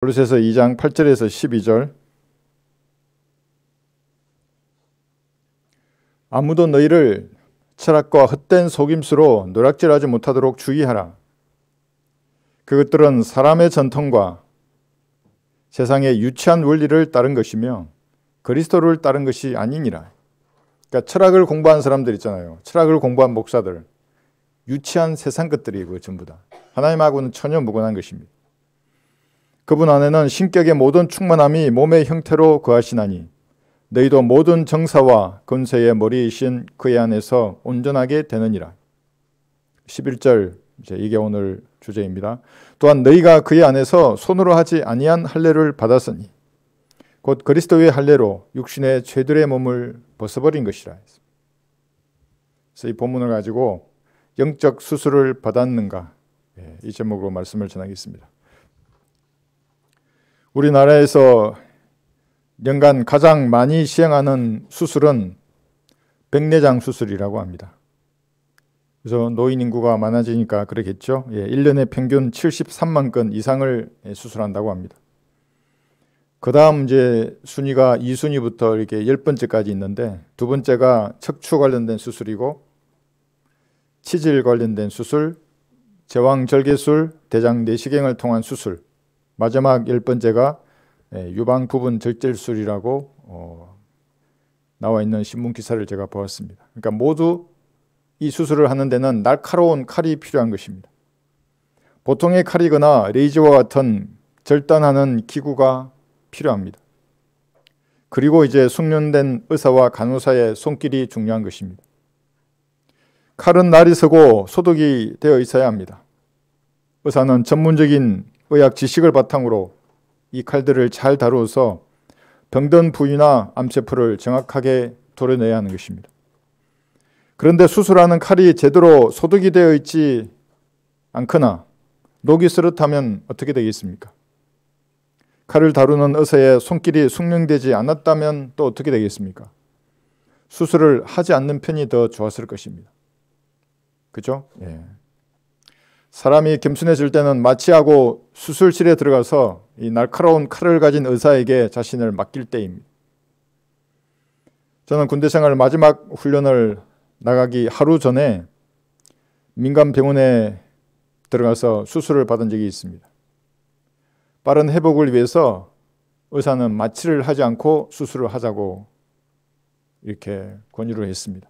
골로새서 2장 8절에서 12절. 아무도 너희를 철학과 헛된 속임수로 노략질하지 못하도록 주의하라. 그것들은 사람의 전통과 세상의 유치한 원리를 따른 것이며 그리스도를 따른 것이 아니니라. 그러니까 철학을 공부한 사람들 있잖아요. 철학을 공부한 목사들. 유치한 세상 것들이고 전부 다. 하나님하고는 전혀 무관한 것입니다. 그분 안에는 신격의 모든 충만함이 몸의 형태로 거하시나니 너희도 모든 정사와 권세의 머리이신 그의 안에서 온전하게 되느니라. 11절, 이게 오늘 주제입니다. 또한 너희가 그의 안에서 손으로 하지 아니한 할례를 받았으니 곧 그리스도의 할례로 육신의 죄들의 몸을 벗어버린 것이라. 그래서 이 본문을 가지고 영적 수술을 받았는가, 이 제목으로 말씀을 전하겠습니다. 우리나라에서 연간 가장 많이 시행하는 수술은 백내장 수술이라고 합니다. 그래서 노인 인구가 많아지니까 그러겠죠. 1년에 평균 73만 건 이상을 수술한다고 합니다. 그 다음 이제 순위가 2순위부터 이렇게 10번째까지 있는데, 두 번째가 척추 관련된 수술이고, 치질 관련된 수술, 제왕절개술, 대장 내시경을 통한 수술, 마지막 10번째가 유방 부분 절제술이라고 나와 있는 신문 기사를 제가 보았습니다. 그러니까 모두 이 수술을 하는 데는 날카로운 칼이 필요한 것입니다. 보통의 칼이거나 레이저와 같은 절단하는 기구가 필요합니다. 그리고 이제 숙련된 의사와 간호사의 손길이 중요한 것입니다. 칼은 날이 서고 소독이 되어 있어야 합니다. 의사는 전문적인 의학 지식을 바탕으로 이 칼들을 잘 다루어서 병든 부위나 암세포를 정확하게 도려내야 하는 것입니다. 그런데 수술하는 칼이 제대로 소독이 되어 있지 않거나 녹이 스릇하면 어떻게 되겠습니까? 칼을 다루는 의사의 손길이 숙련되지 않았다면 또 어떻게 되겠습니까? 수술을 하지 않는 편이 더 좋았을 것입니다. 그죠? 사람이 겸손해질 때는 마취하고 수술실에 들어가서 이 날카로운 칼을 가진 의사에게 자신을 맡길 때입니다. 저는 군대 생활 마지막 훈련을 나가기 하루 전에 민간병원에 들어가서 수술을 받은 적이 있습니다. 빠른 회복을 위해서 의사는 마취를 하지 않고 수술을 하자고 이렇게 권유를 했습니다.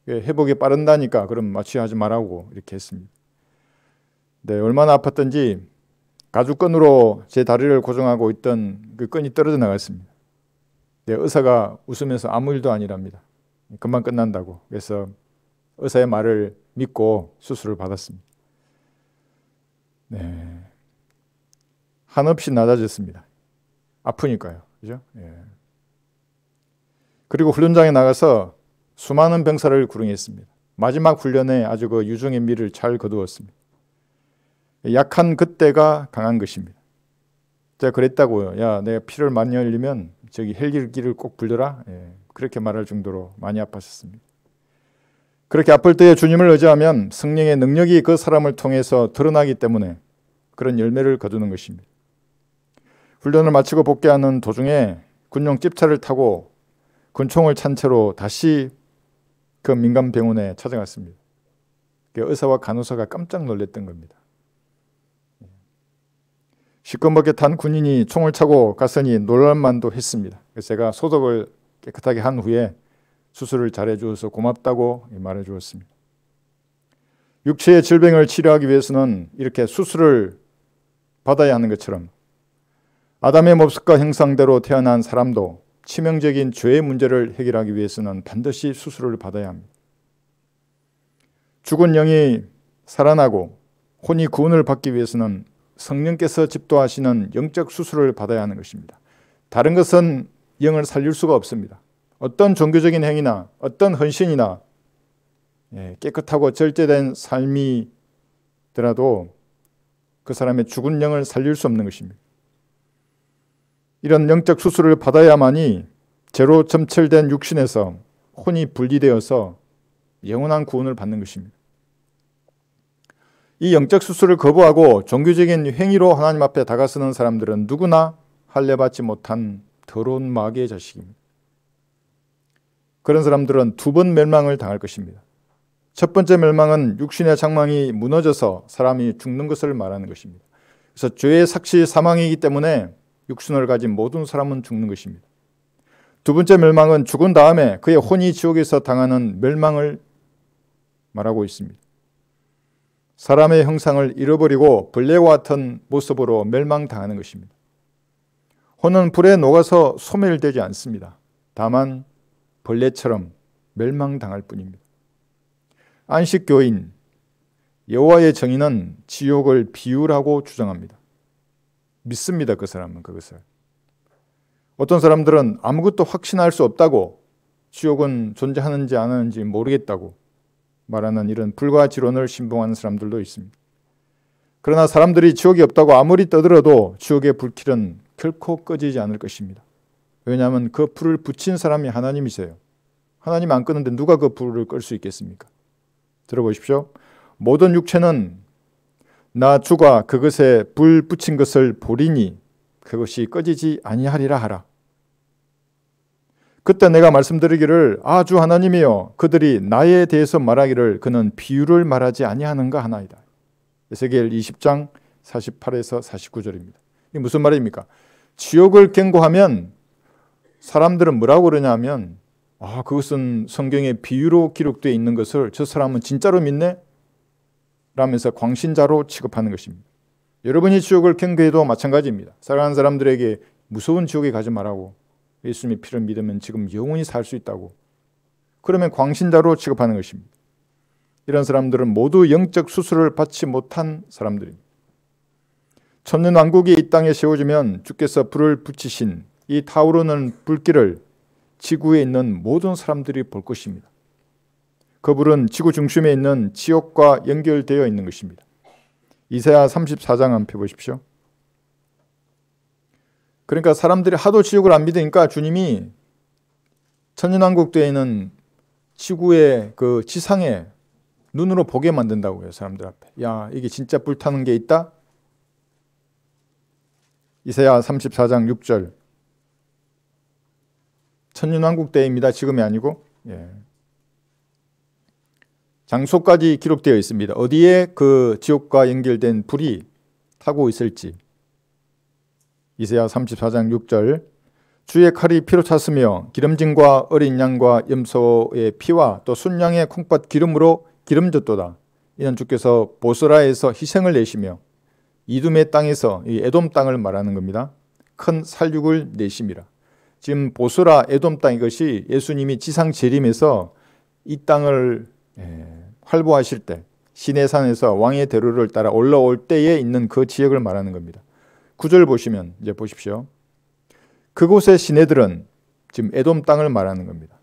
회복이 빠른다니까 그럼 마취하지 말라고 이렇게 했습니다. 네, 얼마나 아팠던지 가죽끈으로 제 다리를 고정하고 있던 그 끈이 떨어져 나갔습니다. 네, 의사가 웃으면서 아무 일도 아니랍니다. 금방 끝난다고. 그래서 의사의 말을 믿고 수술을 받았습니다. 네, 한없이 낮아졌습니다. 아프니까요. 그죠? 그리고 훈련장에 나가서 수많은 병사를 구령했습니다. 마지막 훈련에 아주 그 유종의 미를 잘 거두었습니다. 약한 그때가 강한 것입니다. 제가 그랬다고요. 야, 내가 피를 많이 흘리면 저기 헬기를 꼭 불려라. 그렇게 말할 정도로 많이 아팠었습니다. 그렇게 아플 때에 주님을 의지하면 성령의 능력이 그 사람을 통해서 드러나기 때문에 그런 열매를 거두는 것입니다. 훈련을 마치고 복귀하는 도중에 군용 집차를 타고 군총을 찬 채로 다시 그 민간병원에 찾아갔습니다. 의사와 간호사가 깜짝 놀랐던 겁니다. 시커멓게 탄 군인이 총을 차고 갔으니 놀랄만도 했습니다. 그래서 제가 소독을 깨끗하게 한 후에 수술을 잘해 주어서 고맙다고 말해 주었습니다. 육체의 질병을 치료하기 위해서는 이렇게 수술을 받아야 하는 것처럼 아담의 모습과 형상대로 태어난 사람도 치명적인 죄의 문제를 해결하기 위해서는 반드시 수술을 받아야 합니다. 죽은 영이 살아나고 혼이 구원을 받기 위해서는 성령께서 집도하시는 영적 수술을 받아야 하는 것입니다. 다른 것은 영을 살릴 수가 없습니다. 어떤 종교적인 행위나 어떤 헌신이나 깨끗하고 절제된 삶이더라도 그 사람의 죽은 영을 살릴 수 없는 것입니다. 이런 영적 수술을 받아야만이 죄로 점철된 육신에서 혼이 분리되어서 영원한 구원을 받는 것입니다. 이 영적 수술을 거부하고 종교적인 행위로 하나님 앞에 다가서는 사람들은 누구나 할례받지 못한 더러운 마귀의 자식입니다. 그런 사람들은 두 번 멸망을 당할 것입니다. 첫 번째 멸망은 육신의 장막이 무너져서 사람이 죽는 것을 말하는 것입니다. 그래서 죄의 삭시 사망이기 때문에 육신을 가진 모든 사람은 죽는 것입니다. 두 번째 멸망은 죽은 다음에 그의 혼이 지옥에서 당하는 멸망을 말하고 있습니다. 사람의 형상을 잃어버리고 벌레와 같은 모습으로 멸망당하는 것입니다. 혼은 불에 녹아서 소멸되지 않습니다. 다만 벌레처럼 멸망당할 뿐입니다. 안식교인 여호와의 정의는 지옥을 비유라고 주장합니다. 믿습니다. 그 사람은 그것을. 어떤 사람들은 아무것도 확신할 수 없다고, 지옥은 존재하는지 안 하는지 모르겠다고 말하는 이런 불가지론을 신봉하는 사람들도 있습니다. 그러나 사람들이 지옥이 없다고 아무리 떠들어도 지옥의 불길은 결코 꺼지지 않을 것입니다. 왜냐하면 그 불을 붙인 사람이 하나님이세요. 하나님 안 끄는데 누가 그 불을 끌 수 있겠습니까? 들어보십시오. 모든 육체는 나 주가 그것에 불 붙인 것을 보리니 그것이 꺼지지 아니하리라 하라. 그때 내가 말씀드리기를 주 하나님이여 그들이 나에 대해서 말하기를 그는 비유를 말하지 아니하는가 하나이다. 에스겔 20장 48에서 49절입니다. 이게 무슨 말입니까? 지옥을 경고하면 사람들은 뭐라고 그러냐면 그것은 성경의 비유로 기록되어 있는 것을 저 사람은 진짜로 믿네? 라면서 광신자로 취급하는 것입니다. 여러분이 지옥을 경고해도 마찬가지입니다. 사랑하는 사람들에게 무서운 지옥에 가지 말라고, 예수님의 피를 믿으면 지금 영원히 살 수 있다고, 그러면 광신자로 취급하는 것입니다. 이런 사람들은 모두 영적 수술을 받지 못한 사람들입니다. 천년왕국이 이 땅에 세워지면 주께서 불을 붙이신 이 타오르는 불길을 지구에 있는 모든 사람들이 볼 것입니다. 그 불은 지구 중심에 있는 지옥과 연결되어 있는 것입니다. 이사야 34장 한번 펴보십시오. 그러니까 사람들이 하도 지옥을 안 믿으니까 주님이 천년왕국 때에는 지구의 그 지상에 눈으로 보게 만든다고요. 사람들 앞에. 야, 이게 진짜 불타는 게 있다? 이사야 34장 6절. 천년왕국 때입니다. 지금이 아니고. 장소까지 기록되어 있습니다. 어디에 그 지옥과 연결된 불이 타고 있을지. 이사야 34장 6절. 주의 칼이 피로 찼으며 기름짐과 어린 양과 염소의 피와 또 순양의 콩팥 기름으로 기름졌도다. 이는 주께서 보스라에서 희생을 내시며 이둠의 땅에서, 이 에돔 땅을 말하는 겁니다. 큰 살육을 내심이라. 지금 보스라 에돔 땅, 이것이 예수님이 지상 재림에서 이 땅을 활보하실 때 시내산에서 왕의 대로를 따라 올라올 때에 있는 그 지역을 말하는 겁니다. 9절 보시면 이제 보십시오. 그곳의 시내들은 지금 에돔 땅을 말하는 겁니다.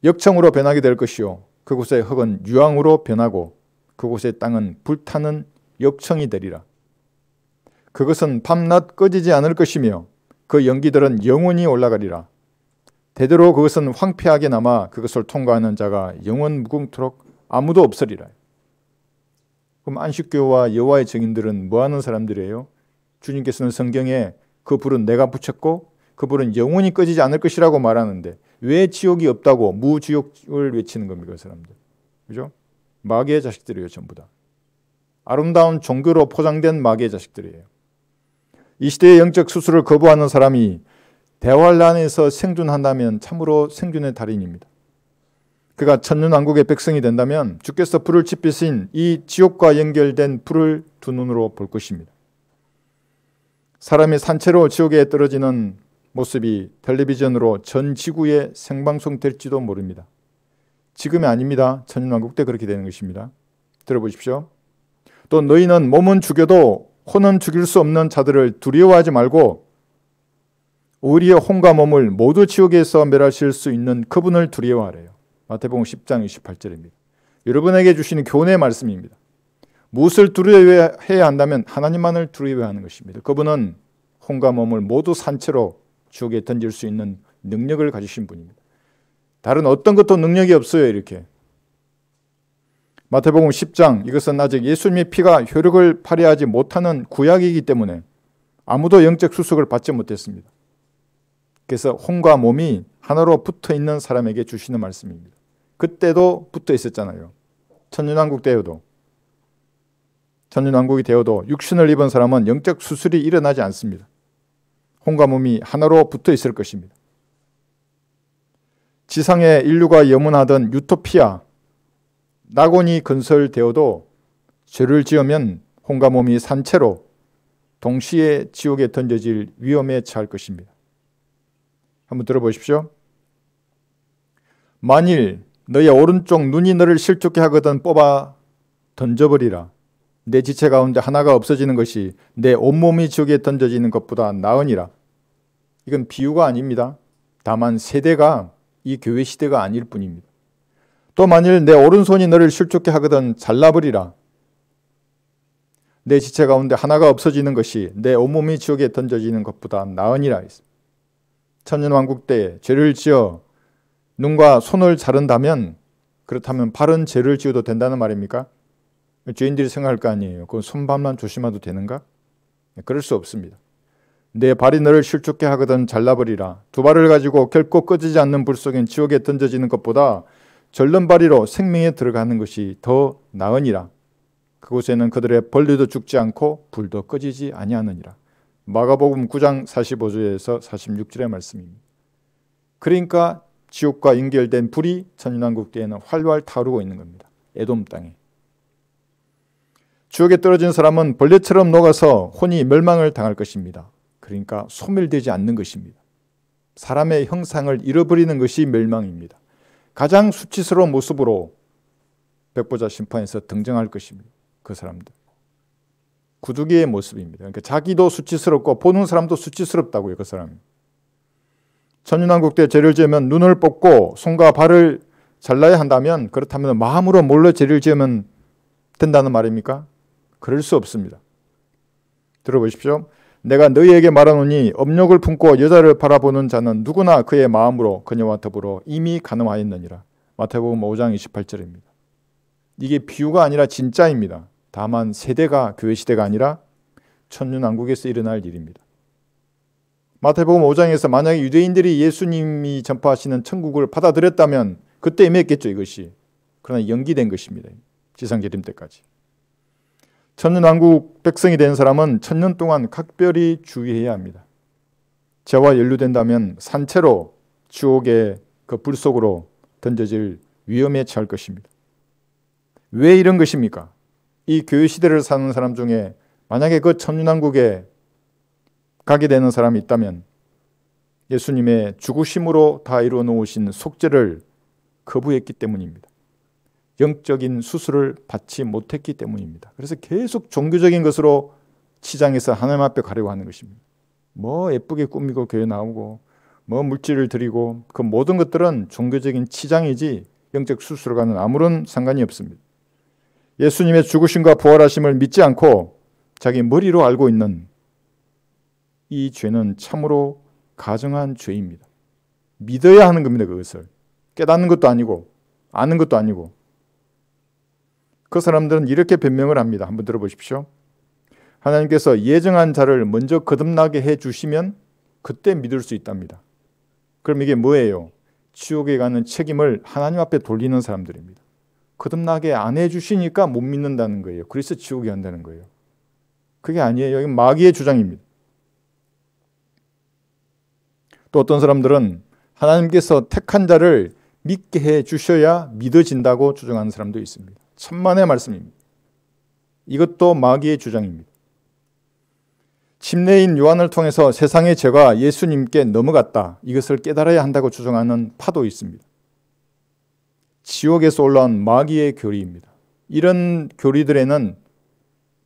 역청으로 변하게 될 것이요 그곳의 흙은 유황으로 변하고 그곳의 땅은 불타는 역청이 되리라. 그것은 밤낮 꺼지지 않을 것이며 그 연기들은 영원히 올라가리라. 대대로 그것은 황폐하게 남아 그것을 통과하는 자가 영원 무궁토록 아무도 없으리라. 그럼 안식교와 여호와의 증인들은 뭐하는 사람들이에요? 주님께서는 성경에 그 불은 내가 붙였고 그 불은 영원히 꺼지지 않을 것이라고 말하는데 왜 지옥이 없다고 무지옥을 외치는 겁니까? 그 사람들. 그죠? 마귀의 자식들이에요. 전부 다. 아름다운 종교로 포장된 마귀의 자식들이에요. 이 시대의 영적 수술을 거부하는 사람이 대환란에서 생존한다면 참으로 생존의 달인입니다. 그가 천년왕국의 백성이 된다면 주께서 불을 지피신 이 지옥과 연결된 불을 두 눈으로 볼 것입니다. 사람이 산채로 지옥에 떨어지는 모습이 텔레비전으로 전 지구에 생방송 될지도 모릅니다. 지금이 아닙니다. 천년왕국 때 그렇게 되는 것입니다. 들어보십시오. 또 너희는 몸은 죽여도 혼은 죽일 수 없는 자들을 두려워하지 말고 오히려 혼과 몸을 모두 지옥에서 멸하실 수 있는 그분을 두려워하래요. 마태복음 10장 28절입니다. 여러분에게 주시는 교훈의 말씀입니다. 무엇을 두려워해야 한다면 하나님만을 두려워하는 것입니다. 그분은 혼과 몸을 모두 산채로 지옥에 던질 수 있는 능력을 가지신 분입니다. 다른 어떤 것도 능력이 없어요. 이렇게 마태복음 10장, 이것은 아직 예수님의 피가 효력을 발휘하지 못하는 구약이기 때문에 아무도 영적 수속을 받지 못했습니다. 그래서 혼과 몸이 하나로 붙어 있는 사람에게 주시는 말씀입니다. 그때도 붙어 있었잖아요. 천년왕국 때에도. 천년왕국이 되어도 육신을 입은 사람은 영적 수술이 일어나지 않습니다. 혼과 몸이 하나로 붙어 있을 것입니다. 지상에 인류가 염원하던 유토피아, 낙원이 건설되어도 죄를 지으면 혼과 몸이 산채로 동시에 지옥에 던져질 위험에 처할 것입니다. 한번 들어보십시오. 만일 너의 오른쪽 눈이 너를 실족해 하거든 뽑아 던져버리라. 내 지체 가운데 하나가 없어지는 것이 내 온몸이 지옥에 던져지는 것보다 나으니라. 이건 비유가 아닙니다. 다만 세대가 이 교회 시대가 아닐 뿐입니다. 또 만일 내 오른손이 너를 실족해 하거든 잘라버리라. 내 지체 가운데 하나가 없어지는 것이 내 온몸이 지옥에 던져지는 것보다 나으니라. 천년왕국 때 죄를 지어 눈과 손을 자른다면, 그렇다면 발은 죄를 지어도 된다는 말입니까? 죄인들이 생각할 거 아니에요. 그 손발만 조심해도 되는가? 그럴 수 없습니다. 내 발이 너를 실족해 하거든 잘라버리라. 두 발을 가지고 결코 꺼지지 않는 불 속엔 지옥에 던져지는 것보다 절름발이로 생명에 들어가는 것이 더 나으니라. 그곳에는 그들의 벌레도 죽지 않고 불도 꺼지지 아니하느니라. 마가복음 9장 45절에서 46절의 말씀입니다. 그러니까 지옥과 연결된 불이 천년왕국 때에는 활활 타오르고 있는 겁니다. 에돔 땅에. 지옥에 떨어진 사람은 벌레처럼 녹아서 혼이 멸망을 당할 것입니다. 그러니까 소멸되지 않는 것입니다. 사람의 형상을 잃어버리는 것이 멸망입니다. 가장 수치스러운 모습으로 백보자 심판에서 등장할 것입니다. 그 사람들. 구두기의 모습입니다. 그러니까 자기도 수치스럽고 보는 사람도 수치스럽다고요. 그 사람이. 천년왕국 때 죄를 지으면 눈을 뽑고 손과 발을 잘라야 한다면, 그렇다면 마음으로 몰래 죄를 지으면 된다는 말입니까? 그럴 수 없습니다. 들어보십시오. 내가 너희에게 말하노니 업욕을 품고 여자를 바라보는 자는 누구나 그의 마음으로 그녀와 더불어 이미 간음하였느니라. 마태복음 5장 28절입니다. 이게 비유가 아니라 진짜입니다. 다만 세대가 교회 시대가 아니라 천년왕국에서 일어날 일입니다. 마태복음 5장에서 만약에 유대인들이 예수님이 전파하시는 천국을 받아들였다면 그때 임했겠죠, 이것이. 그러나 연기된 것입니다. 지상재림 때까지. 천년왕국 백성이 된 사람은 천년 동안 각별히 주의해야 합니다. 죄와 연루된다면 산채로 지옥의 그 불 속으로 던져질 위험에 처할 것입니다. 왜 이런 것입니까? 이 교회 시대를 사는 사람 중에 만약에 그 천년왕국에 가게 되는 사람이 있다면 예수님의 죽으심으로 다 이루어 놓으신 속죄를 거부했기 때문입니다. 영적인 수술을 받지 못했기 때문입니다. 그래서 계속 종교적인 것으로 치장해서 하나님 앞에 가려고 하는 것입니다. 뭐 예쁘게 꾸미고 교회 나오고 뭐 물질을 드리고 그 모든 것들은 종교적인 치장이지 영적 수술과는 아무런 상관이 없습니다. 예수님의 죽으심과 부활하심을 믿지 않고 자기 머리로 알고 있는 이 죄는 참으로 가증한 죄입니다. 믿어야 하는 겁니다. 그것을 깨닫는 것도 아니고 아는 것도 아니고. 그 사람들은 이렇게 변명을 합니다. 한번 들어보십시오. 하나님께서 예정한 자를 먼저 거듭나게 해주시면 그때 믿을 수 있답니다. 그럼 이게 뭐예요? 지옥에 가는 책임을 하나님 앞에 돌리는 사람들입니다. 거듭나게 안 해주시니까 못 믿는다는 거예요. 그래서 지옥에 간다는 거예요. 그게 아니에요. 이건 마귀의 주장입니다. 또 어떤 사람들은 하나님께서 택한 자를 믿게 해주셔야 믿어진다고 주장하는 사람도 있습니다. 천만의 말씀입니다. 이것도 마귀의 주장입니다. 침례인 요한을 통해서 세상의 죄가 예수님께 넘어갔다. 이것을 깨달아야 한다고 주장하는 파도 있습니다. 지옥에서 올라온 마귀의 교리입니다. 이런 교리들에는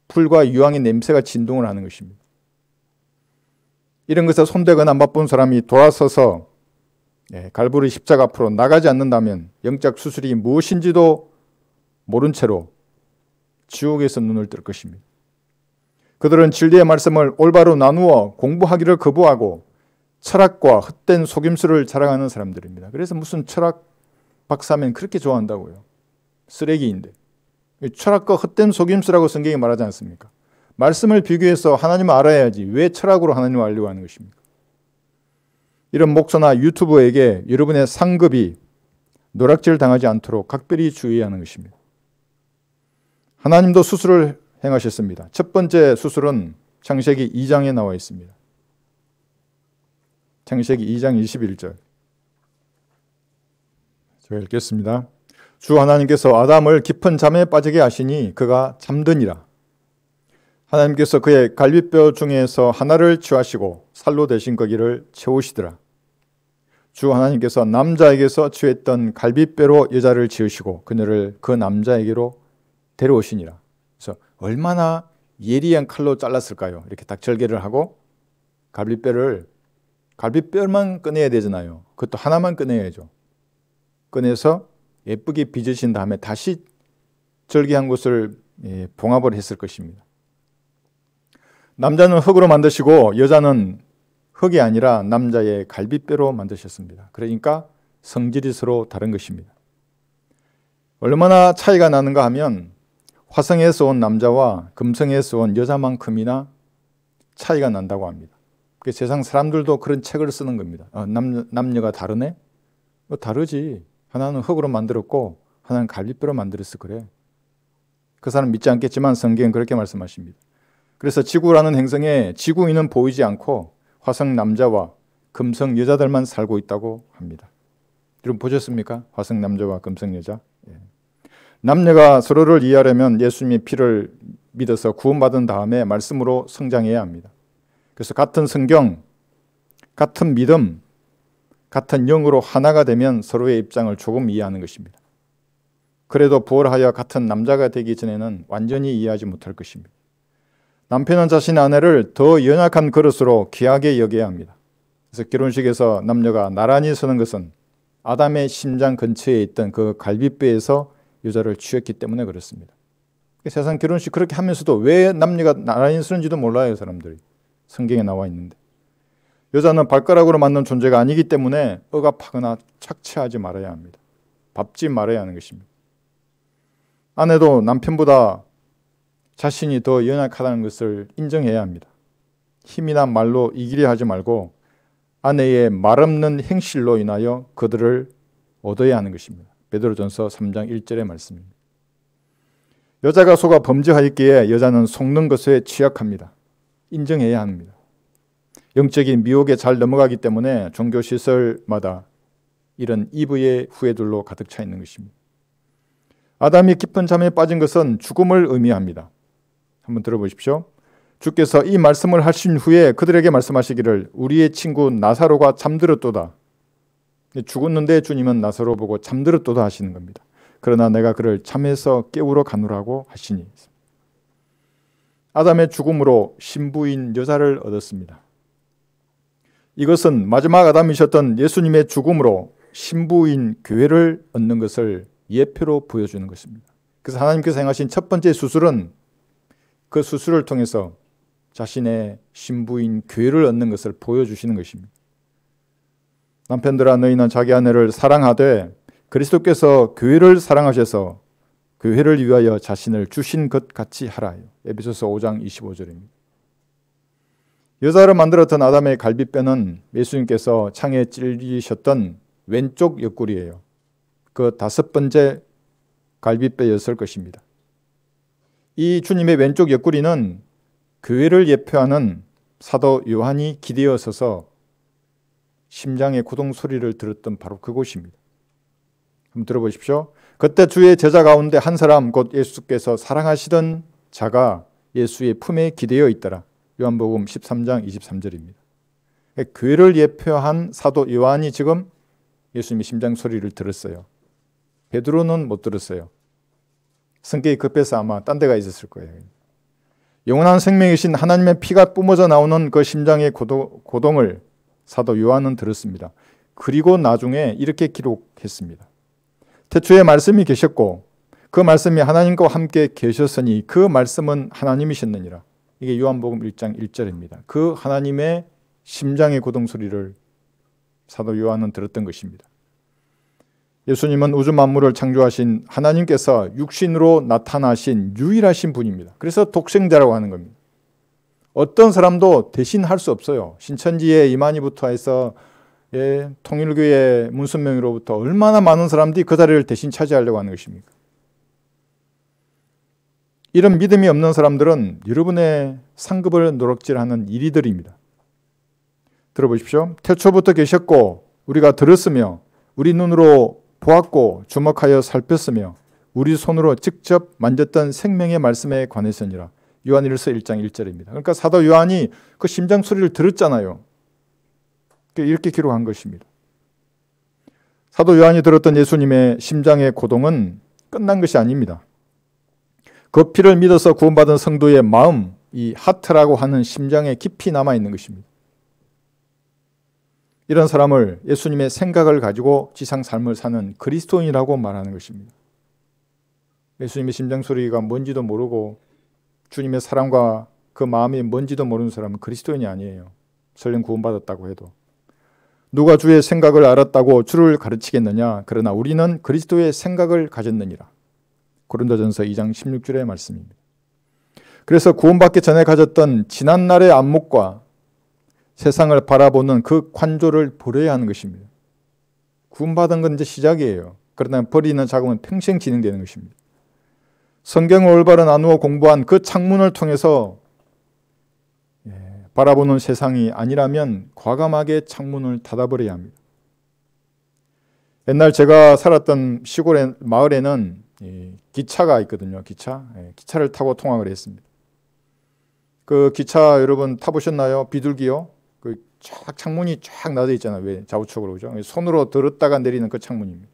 불과 유황의 냄새가 진동을 하는 것입니다. 이런 것에 손대거나 맛본 사람이 돌아서서 갈보리 십자가 앞으로 나가지 않는다면 영적 수술이 무엇인지도 모른 채로 지옥에서 눈을 뜰 것입니다. 그들은 진리의 말씀을 올바로 나누어 공부하기를 거부하고 철학과 헛된 속임수를 자랑하는 사람들입니다. 그래서 무슨 철학 박사면 그렇게 좋아한다고요. 쓰레기인데. 철학과 헛된 속임수라고 성경이 말하지 않습니까? 말씀을 비교해서 하나님을 알아야지 왜 철학으로 하나님을 알려고 하는 것입니까? 이런 목사나 유튜버에게 여러분의 상급이 노략질 당하지 않도록 각별히 주의해야 하는 것입니다. 하나님도 수술을 행하셨습니다. 첫 번째 수술은 창세기 2장에 나와 있습니다. 창세기 2장 21절. 제가 읽겠습니다. 주 하나님께서 아담을 깊은 잠에 빠지게 하시니 그가 잠드니라. 하나님께서 그의 갈비뼈 중에서 하나를 취하시고 살로 대신 거기를 채우시더라. 주 하나님께서 남자에게서 취했던 갈비뼈로 여자를 지으시고 그녀를 그 남자에게로 데려오시니라. 그래서 얼마나 예리한 칼로 잘랐을까요? 이렇게 딱 절개를 하고 갈비뼈만 꺼내야 되잖아요. 그것도 하나만 꺼내야죠. 꺼내서 예쁘게 빚으신 다음에 다시 절개한 곳을 봉합을 했을 것입니다. 남자는 흙으로 만드시고 여자는 흙이 아니라 남자의 갈비뼈로 만드셨습니다. 그러니까 성질이 서로 다른 것입니다. 얼마나 차이가 나는가 하면 화성에서 온 남자와 금성에서 온 여자만큼이나 차이가 난다고 합니다. 세상 사람들도 그런 책을 쓰는 겁니다. 남녀가 다르네? 다르지. 하나는 흙으로 만들었고 하나는 갈비뼈로 만들었어. 그래. 그 사람 믿지 않겠지만 성경은 그렇게 말씀하십니다. 그래서 지구라는 행성에 지구인은 보이지 않고 화성 남자와 금성 여자들만 살고 있다고 합니다. 여러분 보셨습니까? 화성 남자와 금성 여자. 남녀가 서로를 이해하려면 예수님의 피를 믿어서 구원받은 다음에 말씀으로 성장해야 합니다. 그래서 같은 성경, 같은 믿음, 같은 영으로 하나가 되면 서로의 입장을 조금 이해하는 것입니다. 그래도 부활하여 같은 남자가 되기 전에는 완전히 이해하지 못할 것입니다. 남편은 자신의 아내를 더 연약한 그릇으로 귀하게 여겨야 합니다. 그래서 결혼식에서 남녀가 나란히 서는 것은 아담의 심장 근처에 있던 그 갈비뼈에서 여자를 취했기 때문에 그렇습니다. 세상 결혼식 그렇게 하면서도 왜 남녀가 나란히 서는지도 몰라요, 사람들이. 성경에 나와 있는데. 여자는 발가락으로 만든 존재가 아니기 때문에 억압하거나 착취하지 말아야 합니다. 밟지 말아야 하는 것입니다. 아내도 남편보다 자신이 더 연약하다는 것을 인정해야 합니다. 힘이나 말로 이기려 하지 말고 아내의 말없는 행실로 인하여 그들을 얻어야 하는 것입니다. 베드로전서 3장 1절의 말씀입니다. 여자가 속아 범죄하였기에 여자는 속는 것에 취약합니다. 인정해야 합니다. 영적인 미혹에 잘 넘어가기 때문에 종교시설마다 이런 이브의 후예들로 가득 차 있는 것입니다. 아담이 깊은 잠에 빠진 것은 죽음을 의미합니다. 한번 들어보십시오. 주께서 이 말씀을 하신 후에 그들에게 말씀하시기를 우리의 친구 나사로가 잠들었도다. 죽었는데 주님은 나사로 보고 잠들었도다 하시는 겁니다. 그러나 내가 그를 잠에서 깨우러 가누라고 하시니. 아담의 죽음으로 신부인 여자를 얻었습니다. 이것은 마지막 아담이셨던 예수님의 죽음으로 신부인 교회를 얻는 것을 예표로 보여주는 것입니다. 그래서 하나님께서 행하신 첫 번째 수술은 그 수술을 통해서 자신의 신부인 교회를 얻는 것을 보여주시는 것입니다. 남편들아 너희는 자기 아내를 사랑하되 그리스도께서 교회를 사랑하셔서 교회를 위하여 자신을 주신 것 같이 하라. 에베소서 5장 25절입니다. 여자를 만들었던 아담의 갈비뼈는 예수님께서 창에 찔리셨던 왼쪽 옆구리예요. 그 5번째 갈비뼈였을 것입니다. 이 주님의 왼쪽 옆구리는 교회를 예표하는 사도 요한이 기대어 서서 심장의 고동 소리를 들었던 바로 그곳입니다. 한번 들어보십시오. 그때 주의 제자 가운데 한 사람 곧 예수께서 사랑하시던 자가 예수의 품에 기대어 있더라. 요한복음 13장 23절입니다. 교회를 예표한 사도 요한이 지금 예수님의 심장 소리를 들었어요. 베드로는 못 들었어요. 성격이 급해서 아마 딴 데가 있었을 거예요. 영원한 생명이신 하나님의 피가 뿜어져 나오는 그 심장의 고동을 사도 요한은 들었습니다. 그리고 나중에 이렇게 기록했습니다. 태초에 말씀이 계셨고 그 말씀이 하나님과 함께 계셨으니 그 말씀은 하나님이셨느니라. 이게 요한복음 1장 1절입니다. 그 하나님의 심장의 고동 소리를 사도 요한은 들었던 것입니다. 예수님은 우주 만물을 창조하신 하나님께서 육신으로 나타나신 유일하신 분입니다. 그래서 독생자라고 하는 겁니다. 어떤 사람도 대신할 수 없어요. 신천지의 이만희부터 해서 통일교의 문선명으로부터 얼마나 많은 사람들이 그 자리를 대신 차지하려고 하는 것입니까? 이런 믿음이 없는 사람들은 여러분의 상급을 노력질하는 이리들입니다. 들어보십시오. 태초부터 계셨고 우리가 들었으며 우리 눈으로 보았고 주목하여 살폈으며 우리 손으로 직접 만졌던 생명의 말씀에 관해서니라. 요한일서 1장 1절입니다. 그러니까 사도 요한이 그 심장 소리를 들었잖아요. 이렇게 기록한 것입니다. 사도 요한이 들었던 예수님의 심장의 고동은 끝난 것이 아닙니다. 그 피를 믿어서 구원받은 성도의 마음, 이 하트라고 하는 심장에 깊이 남아있는 것입니다. 이런 사람을 예수님의 생각을 가지고 지상 삶을 사는 그리스도인이라고 말하는 것입니다. 예수님의 심장 소리가 뭔지도 모르고 주님의 사랑과 그 마음이 뭔지도 모르는 사람은 그리스도인이 아니에요. 설령 구원받았다고 해도. 누가 주의 생각을 알았다고 주를 가르치겠느냐? 그러나 우리는 그리스도의 생각을 가졌느니라. 고린도전서 2장 16절의 말씀입니다. 그래서 구원받기 전에 가졌던 지난날의 안목과 세상을 바라보는 그 관조를 버려야 하는 것입니다. 구원받은 건 이제 시작이에요. 그러나 버리는 작업은 평생 진행되는 것입니다. 성경을 올바로 나누어 공부한 그 창문을 통해서 바라보는 세상이 아니라면 과감하게 창문을 닫아버려야 합니다. 옛날 제가 살았던 시골 마을에는 기차가 있거든요. 기차를 타고 통학을 했습니다. 그 기차 여러분 타보셨나요? 비둘기요? 그 쫙 창문이 쫙 나져 있잖아요. 왜 좌우측으로 그죠? 손으로 들었다가 내리는 그 창문입니다.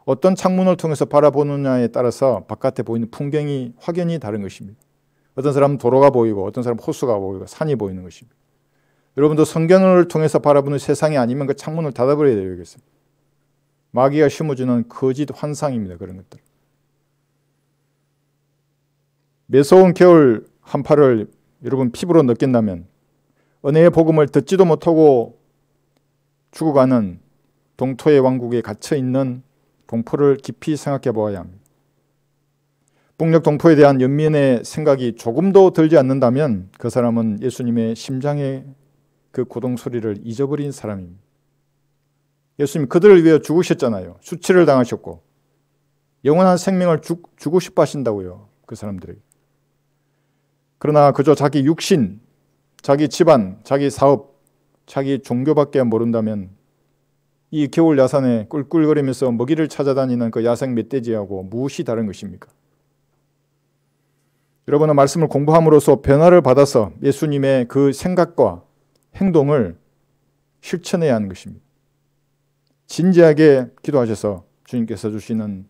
어떤 창문을 통해서 바라보느냐에 따라서 바깥에 보이는 풍경이 확연히 다른 것입니다. 어떤 사람은 도로가 보이고 어떤 사람은 호수가 보이고 산이 보이는 것입니다. 여러분도 성경을 통해서 바라보는 세상이 아니면 그 창문을 닫아버려야 되겠습니다. 마귀가 심어주는 거짓 환상입니다. 그런 것들. 매서운 겨울 한파를 여러분 피부로 느낀다면 은혜의 복음을 듣지도 못하고 죽어가는 동토의 왕국에 갇혀있는 동포를 깊이 생각해 보아야 합니다. 북녘 동포에 대한 연민의 생각이 조금도 들지 않는다면 그 사람은 예수님의 심장의 그 고동 소리를 잊어버린 사람입니다. 예수님 그들을 위해 죽으셨잖아요. 수치를 당하셨고 영원한 생명을 주고 싶어 하신다고요. 그 사람들에게. 그러나 그저 자기 육신, 자기 집안, 자기 사업, 자기 종교밖에 모른다면 이 겨울 야산에 꿀꿀거리면서 먹이를 찾아다니는 그 야생 멧돼지하고 무엇이 다른 것입니까? 여러분은 말씀을 공부함으로써 변화를 받아서 예수님의 그 생각과 행동을 실천해야 하는 것입니다. 진지하게 기도하셔서 주님께서 주시는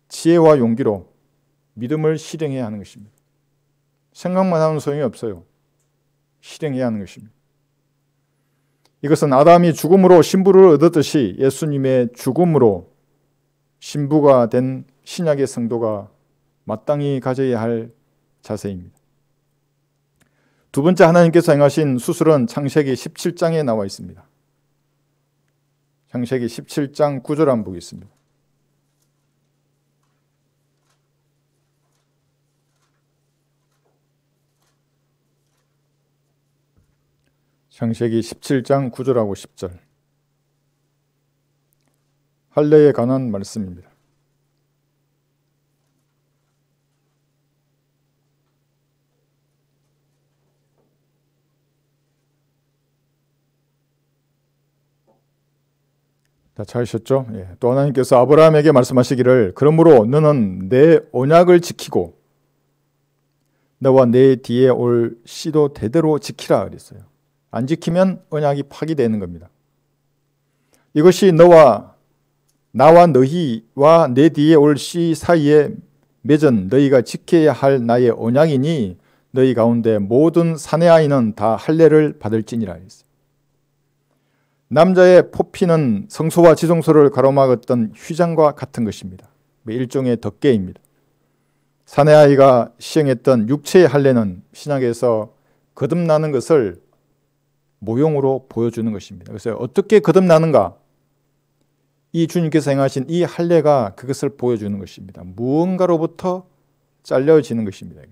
지혜와 용기로 믿음을 실행해야 하는 것입니다. 생각만 하는 소용이 없어요. 실행해야 하는 것입니다. 이것은 아담이 죽음으로 신부를 얻었듯이 예수님의 죽음으로 신부가 된 신약의 성도가 마땅히 가져야 할 자세입니다. 두 번째 하나님께서 행하신 수술은 창세기 17장에 나와 있습니다. 창세기 17장 9절 한번 보겠습니다. 창세기 17장 9절하고 10절. 할례에 관한 말씀입니다. 다 찾으셨죠? 또 하나님께서 아브라함에게 말씀하시기를 그러므로 너는 내 언약을 지키고 너와 내 뒤에 올 씨도 대대로 지키라 그랬어요. 안 지키면 언약이 파기되는 겁니다. 이것이 나와 너희와 내 뒤에 올 씨 사이에 맺은 너희가 지켜야 할 나의 언약이니 너희 가운데 모든 사내 아이는 다 할례를 받을지니라 했어요. 남자의 포피는 성소와 지성소를 가로막았던 휘장과 같은 것입니다. 일종의 덮개입니다. 사내 아이가 시행했던 육체의 할례는 신약에서 거듭나는 것을 모형으로 보여주는 것입니다. 그래서 어떻게 거듭나는가? 이 주님께서 행하신 이 할례가 그것을 보여주는 것입니다. 무언가로부터 잘려지는 것입니다.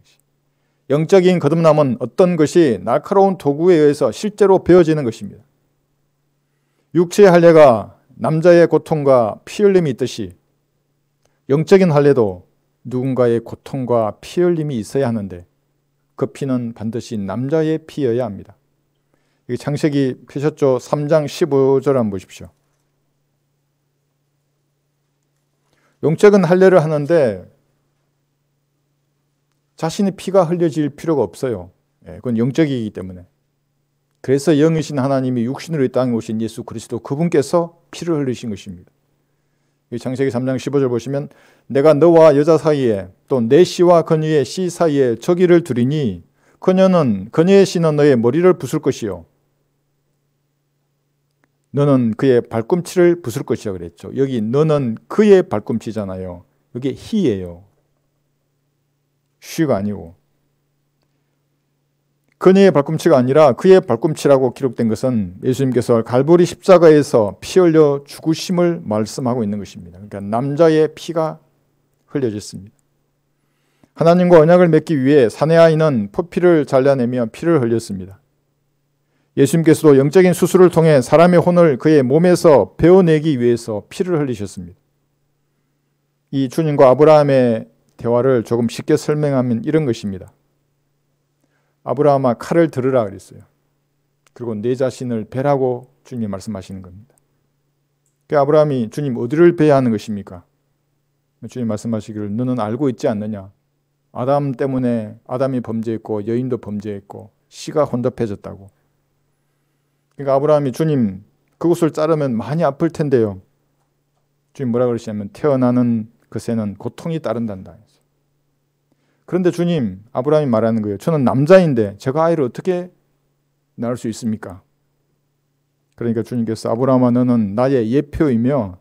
영적인 거듭남은 어떤 것이 날카로운 도구에 의해서 실제로 베어지는 것입니다. 육체의 할례가 남자의 고통과 피 흘림이 있듯이 영적인 할례도 누군가의 고통과 피 흘림이 있어야 하는데 그 피는 반드시 남자의 피여야 합니다. 창세기 펴셨죠? 3장 15절 한번 보십시오. 영적인 할례를 하는데 자신의 피가 흘려질 필요가 없어요. 그건 영적이기 때문에. 그래서 영이신 하나님이 육신으로 이 땅에 오신 예수 그리스도 그분께서 피를 흘리신 것입니다. 창세기 3장 15절 보시면 내가 너와 여자 사이에 또 내 씨와 그녀의 씨 사이에 저기를 두리니 그녀의 씨는 너의 머리를 부술 것이요 너는 그의 발꿈치를 부술 것이라 그랬죠. 여기 너는 그의 발꿈치잖아요. 여기 he예요. she가 아니고 그녀의 발꿈치가 아니라 그의 발꿈치라고 기록된 것은 예수님께서 갈보리 십자가에서 피 흘려 죽으심을 말씀하고 있는 것입니다. 그러니까 남자의 피가 흘려졌습니다. 하나님과 언약을 맺기 위해 사내 아이는 포피를 잘라내며 피를 흘렸습니다. 예수님께서도 영적인 수술을 통해 사람의 혼을 그의 몸에서 베어내기 위해서 피를 흘리셨습니다. 이 주님과 아브라함의 대화를 조금 쉽게 설명하면 이런 것입니다. 아브라함아 칼을 들으라 그랬어요. 그리고 내 자신을 베라고 주님이 말씀하시는 겁니다. 아브라함이 주님 어디를 베야 하는 것입니까? 주님 말씀하시기를 너는 알고 있지 않느냐? 아담 때문에 아담이 범죄했고 여인도 범죄했고 씨가 혼잡해졌다고. 그러니까 아브라함이 주님 그곳을 자르면 많이 아플 텐데요. 주님 뭐라 그러시냐면 태어나는 것에는 고통이 따른단다. 그런데 주님 아브라함이 말하는 거예요. 저는 남자인데 제가 아이를 어떻게 낳을 수 있습니까? 그러니까 주님께서 아브라함아 너는 나의 예표이며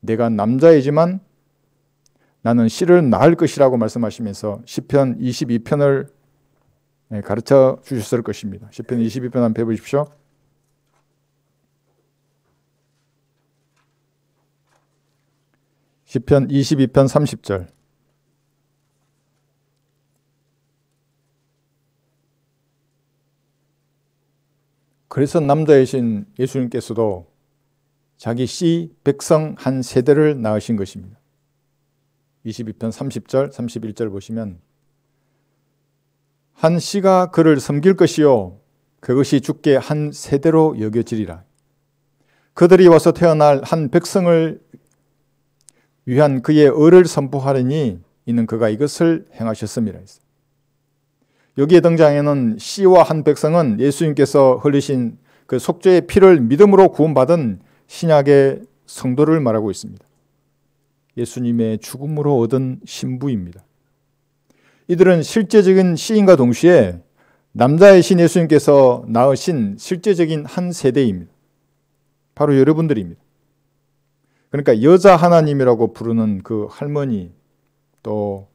내가 남자이지만 나는 씨를 낳을 것이라고 말씀하시면서 시편 22편을 가르쳐 주셨을 것입니다. 시편 22편 한번 펴보십시오. 시편 22편 30절. 그래서 남자이신 예수님께서도 자기 씨 백성 한 세대를 낳으신 것입니다. 22편 30절 31절 보시면 한 씨가 그를 섬길 것이요 그것이 주께 한 세대로 여겨지리라. 그들이 와서 태어날 한 백성을 위한 그의 의를 선포하리니 이는 그가 이것을 행하셨음이라 했어요. 여기에 등장하는 씨와 한 백성은 예수님께서 흘리신 그 속죄의 피를 믿음으로 구원받은 신약의 성도를 말하고 있습니다. 예수님의 죽음으로 얻은 신부입니다. 이들은 실제적인 씨인과 동시에 남자의 신 예수님께서 낳으신 실제적인 한 세대입니다. 바로 여러분들입니다. 그러니까 여자 하나님이라고 부르는 그 할머니 또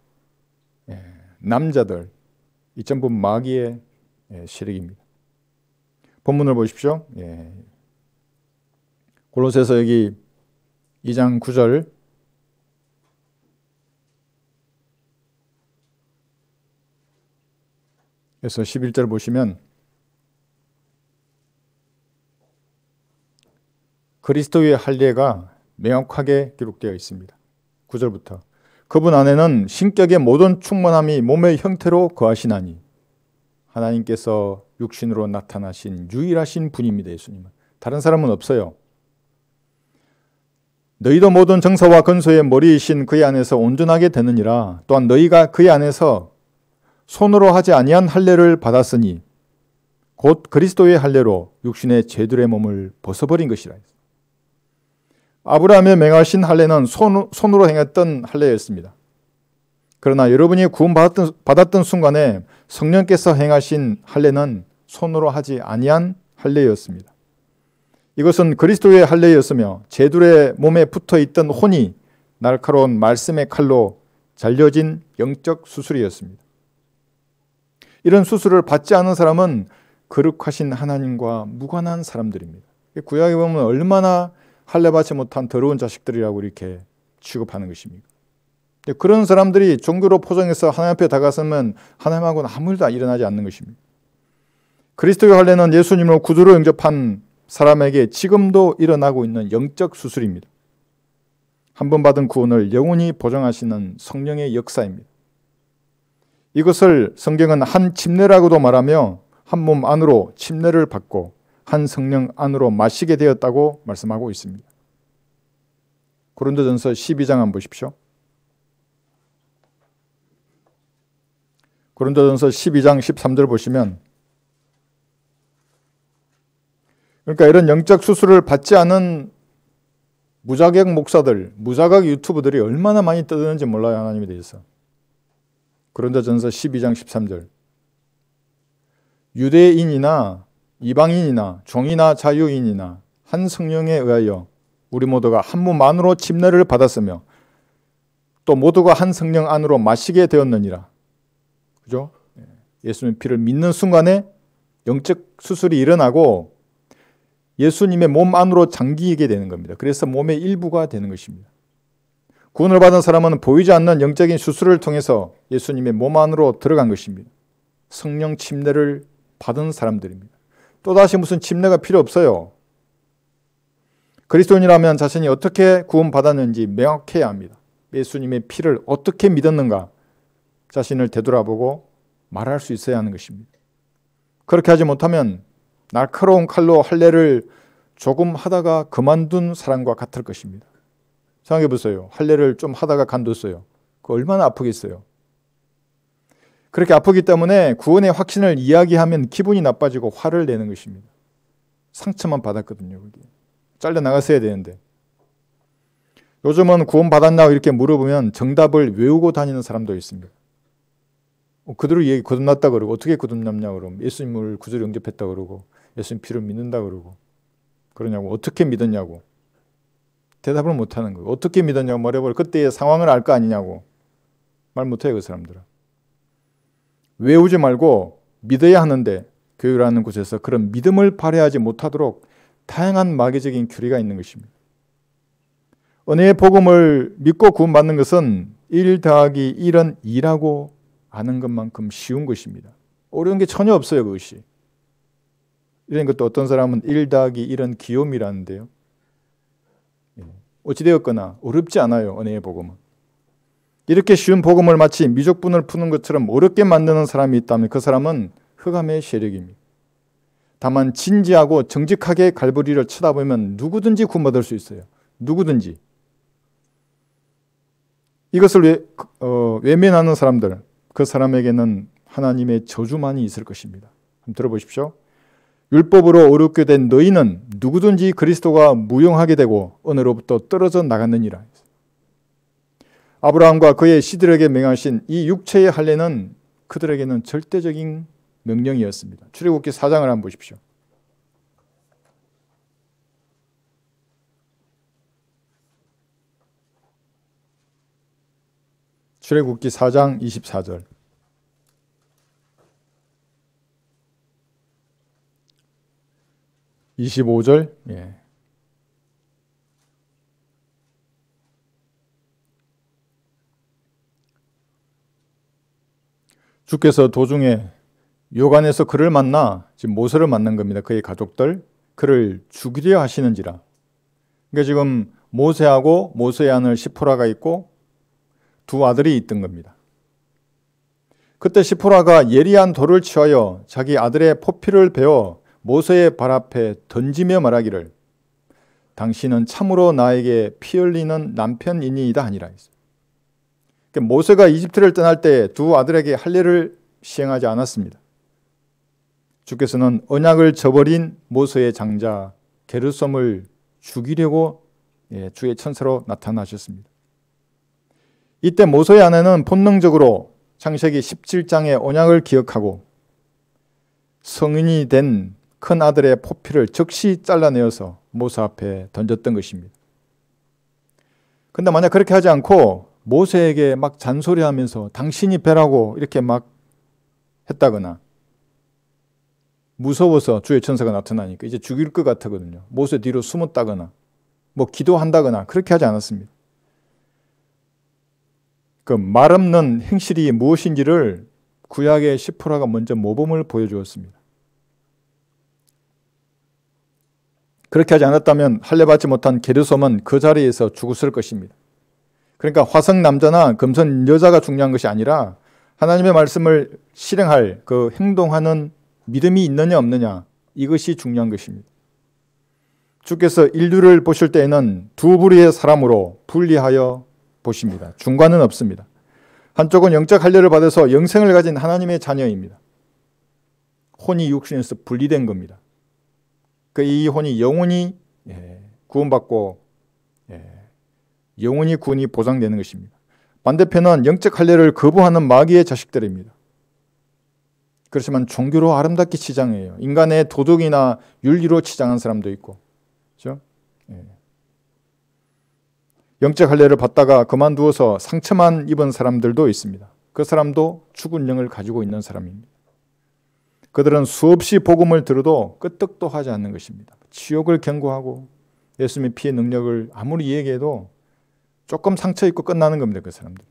남자들 이 전부 마귀의 세력입니다. 본문을 보십시오. 골로새서 여기 2장 9절 에서 11절 보시면 그리스도의 할례가 명확하게 기록되어 있습니다. 9절부터 그분 안에는 신격의 모든 충만함이 몸의 형태로 거하시나니 하나님께서 육신으로 나타나신 유일하신 분입니다. 예수님은 다른 사람은 없어요. 너희도 모든 정사와 근소의 머리이신 그의 안에서 온전하게 되느니라. 또한 너희가 그의 안에서 손으로 하지 아니한 할례를 받았으니 곧 그리스도의 할례로 육신의 죄들의 몸을 벗어버린 것이라. 아브라함의 맹하신 할례는 손으로 행했던 할례였습니다. 그러나 여러분이 구원받았던 순간에 성령께서 행하신 할례는 손으로 하지 아니한 할례였습니다. 이것은 그리스도의 할례였으며 제들의 몸에 붙어있던 혼이 날카로운 말씀의 칼로 잘려진 영적 수술이었습니다. 이런 수술을 받지 않은 사람은 거룩하신 하나님과 무관한 사람들입니다. 구약에 보면 얼마나 할례받지 못한 더러운 자식들이라고 이렇게 취급하는 것입니까? 그런 사람들이 종교로 포장해서 하나님 앞에 다가서면 하나님하고는 아무 일도 일어나지 않는 것입니다. 그리스도의 할례는 예수님으로 구주로 영접한 사람에게 지금도 일어나고 있는 영적 수술입니다. 한 번 받은 구원을 영원히 보장하시는 성령의 역사입니다. 이것을 성경은 한 침례라고도 말하며 한 몸 안으로 침례를 받고 한 성령 안으로 마시게 되었다고 말씀하고 있습니다. 고린도전서 12장 한번 보십시오. 고린도전서 12장 13절 보시면, 그러니까 이런 영적 수술을 받지 않은 무자격 목사들, 무자격 유튜브들이 얼마나 많이 떠드는지 몰라요, 하나님에 대해서. 고린도전서 12장 13절. 유대인이나 이방인이나 종이나 자유인이나 한 성령에 의하여 우리 모두가 한 몸 안으로 침례를 받았으며 또 모두가 한 성령 안으로 마시게 되었느니라. 그죠? 예수님의 피를 믿는 순간에 영적 수술이 일어나고 예수님의 몸 안으로 잠기게 되는 겁니다. 그래서 몸의 일부가 되는 것입니다. 구원을 받은 사람은 보이지 않는 영적인 수술을 통해서 예수님의 몸 안으로 들어간 것입니다. 성령 침례를 받은 사람들입니다. 또다시 무슨 침례가 필요 없어요. 그리스도인이라면 자신이 어떻게 구원받았는지 명확해야 합니다. 예수님의 피를 어떻게 믿었는가 자신을 되돌아보고 말할 수 있어야 하는 것입니다. 그렇게 하지 못하면 날카로운 칼로 할례를 조금 하다가 그만둔 사람과 같을 것입니다. 생각해 보세요. 할례를 좀 하다가 간뒀어요. 그거 얼마나 아프겠어요. 그렇게 아프기 때문에 구원의 확신을 이야기하면 기분이 나빠지고 화를 내는 것입니다. 상처만 받았거든요. 그게. 잘려나갔어야 되는데. 요즘은 구원 받았냐고 이렇게 물어보면 정답을 외우고 다니는 사람도 있습니다. 그대로 얘기 거듭났다 그러고, 어떻게 거듭났냐 그러면 예수님을 구주로 영접했다 그러고, 예수님 피를 믿는다 그러고, 그러냐고, 어떻게 믿었냐고 대답을 못하는 거예요. 어떻게 믿었냐고 말해버려. 그때의 상황을 알 거 아니냐고 말 못해요. 그 사람들은. 외우지 말고 믿어야 하는데 교회라는 곳에서 그런 믿음을 발휘하지 못하도록 다양한 마귀적인 교리가 있는 것입니다. 은혜의 복음을 믿고 구원받는 것은 1 더하기 1은 2라고 아는 것만큼 쉬운 것입니다. 어려운 게 전혀 없어요. 그것이. 이런 것도 어떤 사람은 1 더하기 1은 귀요미라는데요. 어찌되었거나 어렵지 않아요. 은혜의 복음은. 이렇게 쉬운 복음을 마치 미적분을 푸는 것처럼 어렵게 만드는 사람이 있다면 그 사람은 흑암의 세력입니다. 다만 진지하고 정직하게 갈보리를 쳐다보면 누구든지 구원받을 수 있어요. 누구든지. 이것을 외면하는 사람들, 그 사람에게는 하나님의 저주만이 있을 것입니다. 한번 들어보십시오. 율법으로 어렵게 된 너희는 누구든지 그리스도가 무용하게 되고 은혜로부터 떨어져 나갔느니라. 아브라함과 그의 씨들에게 명하신 이 육체의 할례는 그들에게는 절대적인 명령이었습니다. 출애굽기 4장을 한번 보십시오. 출애굽기 4장 24절. (25절) 예. 주께서 도중에 요간에서 그를 만나, 지금 모세를 만난 겁니다. 그의 가족들, 그를 죽이려 하시는지라. 그러니까 지금 모세하고 모세의 아들 시포라가 있고 두 아들이 있던 겁니다. 그때 시포라가 예리한 돌을 취하여 자기 아들의 포피를 베어 모세의 발 앞에 던지며 말하기를 당신은 참으로 나에게 피 흘리는 남편이니이다 하니라. 그러니까 모세가 이집트를 떠날 때 두 아들에게 할례를 시행하지 않았습니다. 주께서는 언약을 저버린 모세의 장자 게르솜을 죽이려고 주의 천사로 나타나셨습니다. 이때 모세의 아내는 본능적으로 창세기 17장의 언약을 기억하고 성인이 된 큰 아들의 포피를 즉시 잘라내어서 모세 앞에 던졌던 것입니다. 그런데 만약 그렇게 하지 않고 모세에게 막 잔소리하면서 당신이 베라고 이렇게 막 했다거나 무서워서 주의 천사가 나타나니까 이제 죽일 것 같거든요. 모세 뒤로 숨었다거나 뭐 기도한다거나 그렇게 하지 않았습니다. 그 말 없는 행실이 무엇인지를 구약의 시프라가 먼저 모범을 보여주었습니다. 그렇게 하지 않았다면 할례 받지 못한 게르솜은 그 자리에서 죽었을 것입니다. 그러니까 화성 남자나 금선 여자가 중요한 것이 아니라 하나님의 말씀을 실행할 그 행동하는 믿음이 있느냐 없느냐, 이것이 중요한 것입니다. 주께서 인류를 보실 때에는 두 부류의 사람으로 분리하여 보십니다. 중간은 없습니다. 한쪽은 영적 할례를 받아서 영생을 가진 하나님의 자녀입니다. 혼이 육신에서 분리된 겁니다. 그 이 혼이 영원히 구원받고 영원히 구원이 보장되는 것입니다. 반대편은 영적 할례를 거부하는 마귀의 자식들입니다. 그렇지만 종교로 아름답게 치장해요. 인간의 도덕이나 윤리로 치장한 사람도 있고, 그렇죠? 영적 할례를 받다가 그만두어서 상처만 입은 사람들도 있습니다. 그 사람도 죽은 영을 가지고 있는 사람입니다. 그들은 수없이 복음을 들어도 끄떡도 하지 않는 것입니다. 지옥을 경고하고 예수님의 피의 능력을 아무리 얘기해도 조금 상처 입고 끝나는 겁니다. 그 사람들.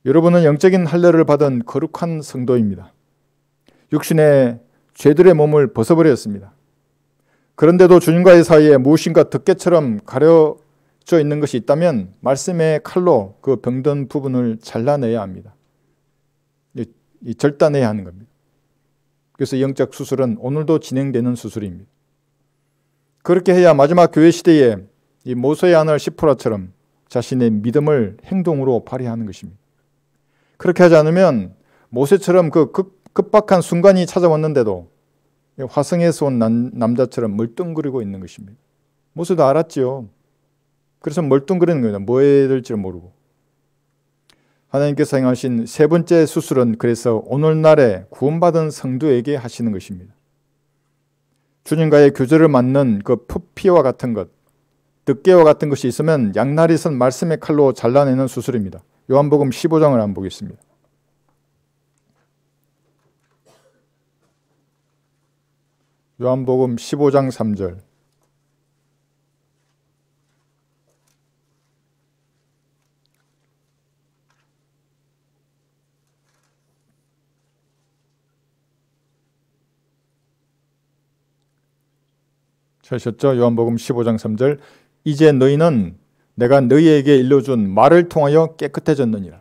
여러분은 영적인 할례를 받은 거룩한 성도입니다. 육신의 죄들의 몸을 벗어버렸습니다. 그런데도 주님과의 사이에 무엇인가 덮개처럼 가려져 있는 것이 있다면 말씀의 칼로 그 병든 부분을 잘라내야 합니다. 절단해야 하는 겁니다. 그래서 영적 수술은 오늘도 진행되는 수술입니다. 그렇게 해야 마지막 교회 시대에 이 모세의 아들 시프라처럼 자신의 믿음을 행동으로 발휘하는 것입니다. 그렇게 하지 않으면 모세처럼 그 급박한 순간이 찾아왔는데도 화성에서 온 남자처럼 멀뚱거리고 있는 것입니다. 모세도 알았지요. 그래서 멀뚱거리는 겁니다. 뭐 해야 될지 모르고. 하나님께서 행하신 세 번째 수술은 그래서 오늘날에 구원받은 성도에게 하시는 것입니다. 주님과의 교제를 맡는 그 피와 같은 것, 덮개와 같은 것이 있으면 양날이 선 말씀의 칼로 잘라내는 수술입니다. 요한복음 15장을 한번 보겠습니다. 요한복음 15장 3절. 찾으셨죠? 요한복음 15장 3절. 이제 너희는 내가 너희에게 일러준 말을 통하여 깨끗해졌느니라.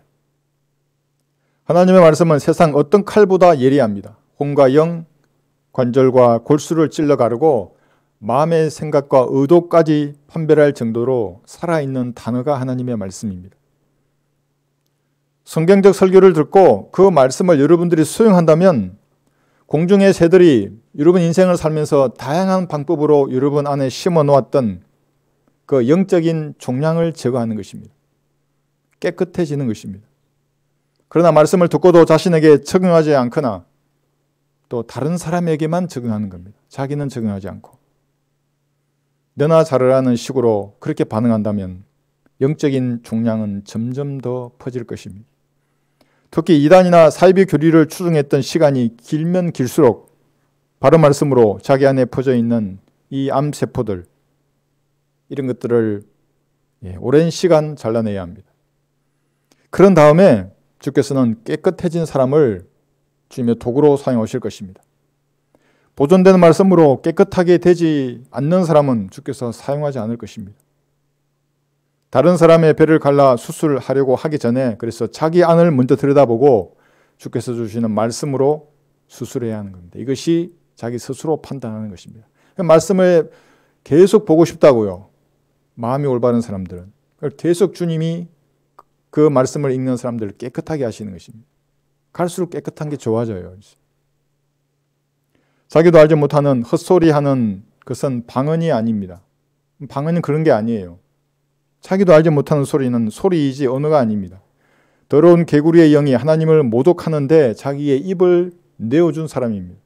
하나님의 말씀은 세상 어떤 칼보다 예리합니다. 혼과 영, 관절과 골수를 찔러 가르고 마음의 생각과 의도까지 판별할 정도로 살아있는 단어가 하나님의 말씀입니다. 성경적 설교를 듣고 그 말씀을 여러분들이 수용한다면 공중의 새들이 여러분 인생을 살면서 다양한 방법으로 여러분 안에 심어 놓았던 그 영적인 종량을 제거하는 것입니다. 깨끗해지는 것입니다. 그러나 말씀을 듣고도 자신에게 적용하지 않거나 또 다른 사람에게만 적용하는 겁니다. 자기는 적용하지 않고. 너나 잘하라는 식으로 그렇게 반응한다면 영적인 종량은 점점 더 퍼질 것입니다. 특히 이단이나 사이비 교리를 추종했던 시간이 길면 길수록 바른 말씀으로 자기 안에 퍼져 있는 이 암세포들, 이런 것들을 오랜 시간 잘라내야 합니다. 그런 다음에 주께서는 깨끗해진 사람을 주님의 도구로 사용하실 것입니다. 보존되는 말씀으로 깨끗하게 되지 않는 사람은 주께서 사용하지 않을 것입니다. 다른 사람의 배를 갈라 수술하려고 하기 전에 그래서 자기 안을 먼저 들여다보고 주께서 주시는 말씀으로 수술해야 하는 겁니다. 이것이 자기 스스로 판단하는 것입니다. 말씀을 계속 보고 싶다고요. 마음이 올바른 사람들은. 계속 주님이 그 말씀을 읽는 사람들을 깨끗하게 하시는 것입니다. 갈수록 깨끗한 게 좋아져요. 자기도 알지 못하는 헛소리하는 것은 방언이 아닙니다. 방언은 그런 게 아니에요. 자기도 알지 못하는 소리는 소리이지 언어가 아닙니다. 더러운 개구리의 영이 하나님을 모독하는데 자기의 입을 내어준 사람입니다.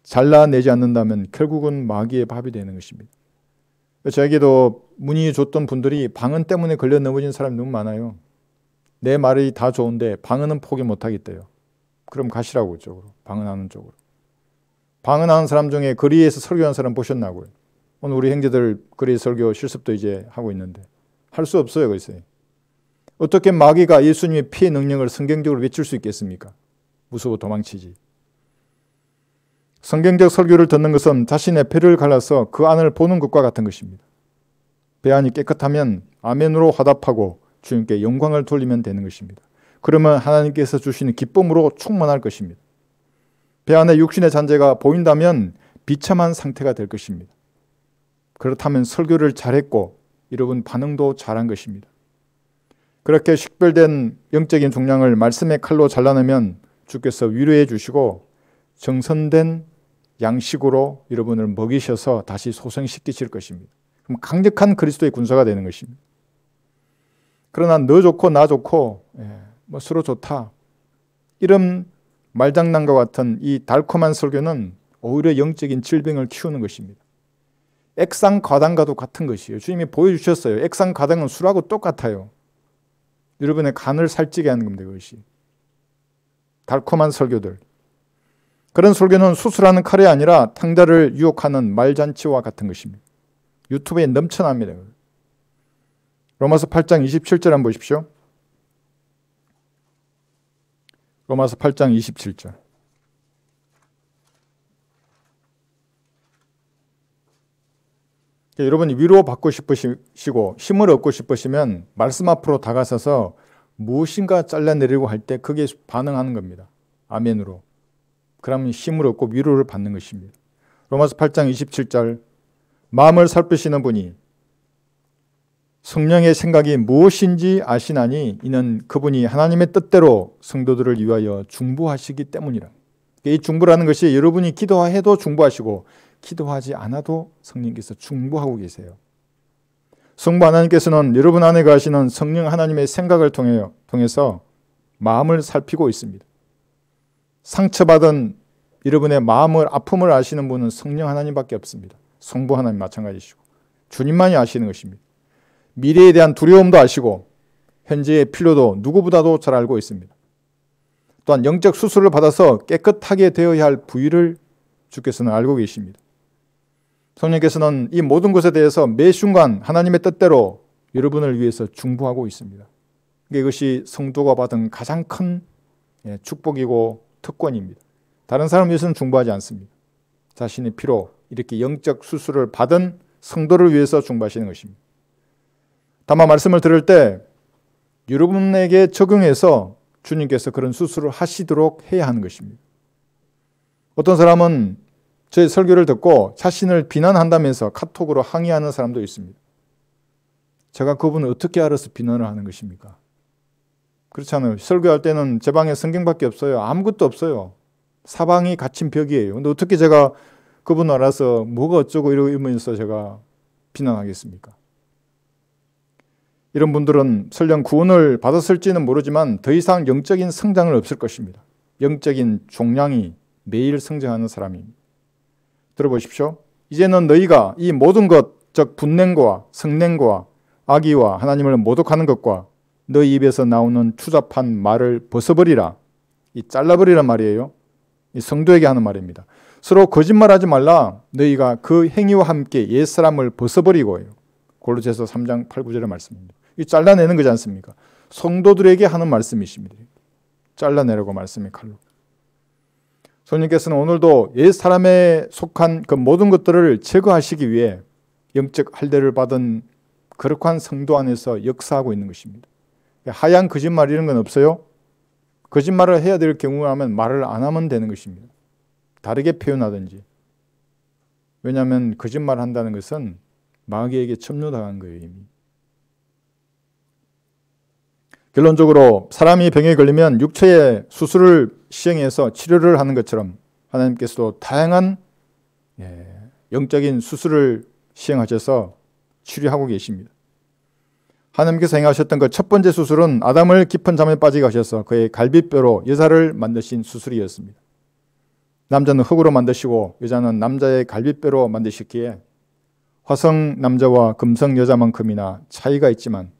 잘라내지 않는다면 결국은 마귀의 밥이 되는 것입니다. 저에게도 문의 줬던 분들이 방언 때문에 걸려 넘어진 사람이 너무 많아요. 내 말이 다 좋은데 방언은 포기 못하겠대요. 그럼 가시라고 이쪽으로. 방언하는 쪽으로. 방언하는 사람 중에 거리에서 설교하는 사람 보셨나고요. 오늘 우리 형제들 거리 설교 실습도 이제 하고 있는데 할 수 없어요. 글쎄. 어떻게 마귀가 예수님의 피의 능력을 성경적으로 외칠 수 있겠습니까? 무서워 도망치지. 성경적 설교를 듣는 것은 자신의 배를 갈라서 그 안을 보는 것과 같은 것입니다. 배 안이 깨끗하면 아멘으로 화답하고 주님께 영광을 돌리면 되는 것입니다. 그러면 하나님께서 주시는 기쁨으로 충만할 것입니다. 배 안에 육신의 잔재가 보인다면 비참한 상태가 될 것입니다. 그렇다면 설교를 잘했고 여러분 반응도 잘한 것입니다. 그렇게 식별된 영적인 종량을 말씀의 칼로 잘라내면 주께서 위로해 주시고 정선된 양식으로 여러분을 먹이셔서 다시 소생시키실 것입니다. 그럼 강력한 그리스도의 군사가 되는 것입니다. 그러나 너 좋고 나 좋고 뭐 서로 좋다 이런 말장난과 같은 이 달콤한 설교는 오히려 영적인 질병을 키우는 것입니다. 액상과당과도 같은 것이에요. 주님이 보여주셨어요. 액상과당은 술하고 똑같아요. 여러분의 간을 살찌게 하는 겁니다. 그것이. 달콤한 설교들. 그런 설교는 수술하는 칼이 아니라 탕자를 유혹하는 말잔치와 같은 것입니다. 유튜브에 넘쳐납니다. 로마서 8장 27절 한번 보십시오. 로마서 8장 27절. 여러분이 위로받고 싶으시고 힘을 얻고 싶으시면 말씀 앞으로 다가서서 무엇인가 잘라내려고 할 때 그게 반응하는 겁니다. 아멘으로. 그러면 힘을 얻고 위로를 받는 것입니다. 로마서 8장 27절. 마음을 살피시는 분이 성령의 생각이 무엇인지 아시나니 이는 그분이 하나님의 뜻대로 성도들을 위하여 중보하시기 때문이라. 이 중보라는 것이 여러분이 기도해도 중보하시고 기도하지 않아도 성령께서 중보하고 계세요. 성부 하나님께서는 여러분 안에 가시는 성령 하나님의 생각을 통해서 마음을 살피고 있습니다. 상처받은 여러분의 마음을 아픔을 아시는 분은 성령 하나님밖에 없습니다. 성부 하나님 마찬가지시고 주님만이 아시는 것입니다. 미래에 대한 두려움도 아시고 현재의 필요도 누구보다도 잘 알고 있습니다. 또한 영적 수술을 받아서 깨끗하게 되어야 할 부위를 주께서는 알고 계십니다. 성령께서는 이 모든 것에 대해서 매 순간 하나님의 뜻대로 여러분을 위해서 중보하고 있습니다. 이것이 성도가 받은 가장 큰 축복이고 특권입니다. 다른 사람 위해서는 중보하지 않습니다. 자신의 피로 이렇게 영적 수술을 받은 성도를 위해서 중보하시는 것입니다. 다만 말씀을 들을 때 여러분에게 적용해서 주님께서 그런 수술을 하시도록 해야 하는 것입니다. 어떤 사람은 제 설교를 듣고 자신을 비난한다면서 카톡으로 항의하는 사람도 있습니다. 제가 그분을 어떻게 알아서 비난을 하는 것입니까? 그렇잖아요. 설교할 때는 제 방에 성경밖에 없어요. 아무것도 없어요. 사방이 갇힌 벽이에요. 근데 어떻게 제가 그분을 알아서 뭐가 어쩌고 이러면서 제가 비난하겠습니까? 이런 분들은 설령 구원을 받았을지는 모르지만 더 이상 영적인 성장을 없을 것입니다. 영적인 종량이 매일 성장하는 사람입니다. 들어보십시오. 이제는 너희가 이 모든 것, 즉 분냉과 성냉과 악의와 하나님을 모독하는 것과 너희 입에서 나오는 추잡한 말을 벗어버리라. 이 잘라버리란 말이에요. 이 성도에게 하는 말입니다. 서로 거짓말하지 말라. 너희가 그 행위와 함께 옛사람을 벗어버리고요. 골로새서 3장 8, 9절의 말씀입니다. 이 잘라내는 거지 않습니까? 성도들에게 하는 말씀이십니다. 잘라내라고 말씀의 칼로. 성령께서는 오늘도 옛사람에 속한 그 모든 것들을 제거하시기 위해 영적 할례를 받은 거룩한 성도 안에서 역사하고 있는 것입니다. 하얀 거짓말 이런 건 없어요. 거짓말을 해야 될 경우라면 말을 안 하면 되는 것입니다. 다르게 표현하든지. 왜냐하면 거짓말 한다는 것은 마귀에게 점유당한 거예요. 이미. 결론적으로 사람이 병에 걸리면 육체의 수술을 시행해서 치료를 하는 것처럼 하나님께서도 다양한 영적인 수술을 시행하셔서 치료하고 계십니다. 하나님께서 행하셨던 그 첫 번째 수술은 아담을 깊은 잠에 빠지게 하셔서 그의 갈비뼈로 여자를 만드신 수술이었습니다. 남자는 흙으로 만드시고 여자는 남자의 갈비뼈로 만드셨기에 화성 남자와 금성 여자만큼이나 차이가 있지만